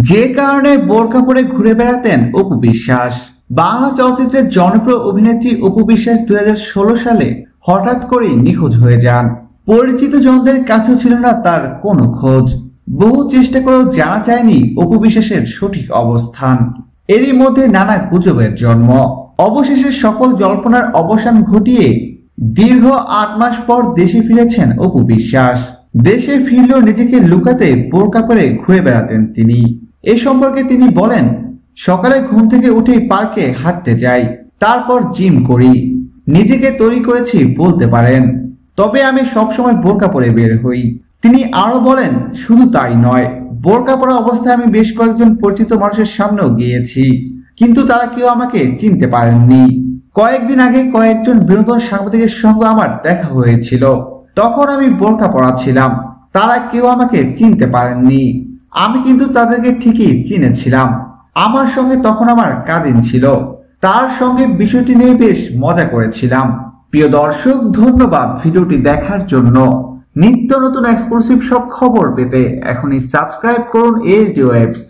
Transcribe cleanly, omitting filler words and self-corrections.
যে কারণে বোরকা পরে ঘুরে বেড়াতেন অপু বিশ্বাস। বাংলা চলচ্চিত্রের জনপ্রিয় অভিনেত্রী অপু বিশ্বাস 2016 সালে হঠাৎ করে নিখোঁজ হয়ে যান। পরিচিত জনদের কাছেও ছিল না তার কোনো খোঁজ। বহু চেষ্টা করেও জানা যায়নি অপু বিশ্বাসের সঠিক অবস্থান। এরই মধ্যে নানা গুজবের জন্ম। অবশেষে সকল জল্পনার অবসান ঘটিয়ে দীর্ঘ 8 মাস পর দেশে ফিরেছেন অপু বিশ্বাস। দেশে ফিরলেও নিজেকে লুকাতে বোরকা পরে ঘুরে বেড়াতেন তিনি। এ সম্পর্কে তিনি বলেন, সকালে ঘুম থেকে উঠেই পার্কে হাঁটতে যাই, তারপর জিম করি, নিজেকে তৈরি করেছি বলতে পারেন। তবে আমি সবসময় বোরকা পরে বের হই। তিনি আরো বলেন, শুধু তাই নয়, বোরকা পরা অবস্থায় আমি বেশ কয়েকজন পরিচিত মানুষের সামনেও গিয়েছি, কিন্তু তারা কেউ আমাকে চিনতে পারেননি। কয়েকদিন আগে কয়েকজন বিনোদন সাংবাদিকের সঙ্গে আমার দেখা হয়েছিল, তখন আমি বোরকা পরা ছিলাম, তারা কেউ আমাকে চিনতে পারেননি। আমি কিন্তু তাদেরকে ঠিকই চিনেছিলাম। আমার সঙ্গে তখন আমার কাজিন ছিল, তার সঙ্গে বিষয়টি নিয়ে বেশ মজা করেছিলাম। প্রিয় দর্শক, ধন্যবাদ ভিডিওটি দেখার জন্য। নিত্য নতুন এক্সক্লুসিভ সব খবর পেতে এখনই সাবস্ক্রাইব করুন HD Waves।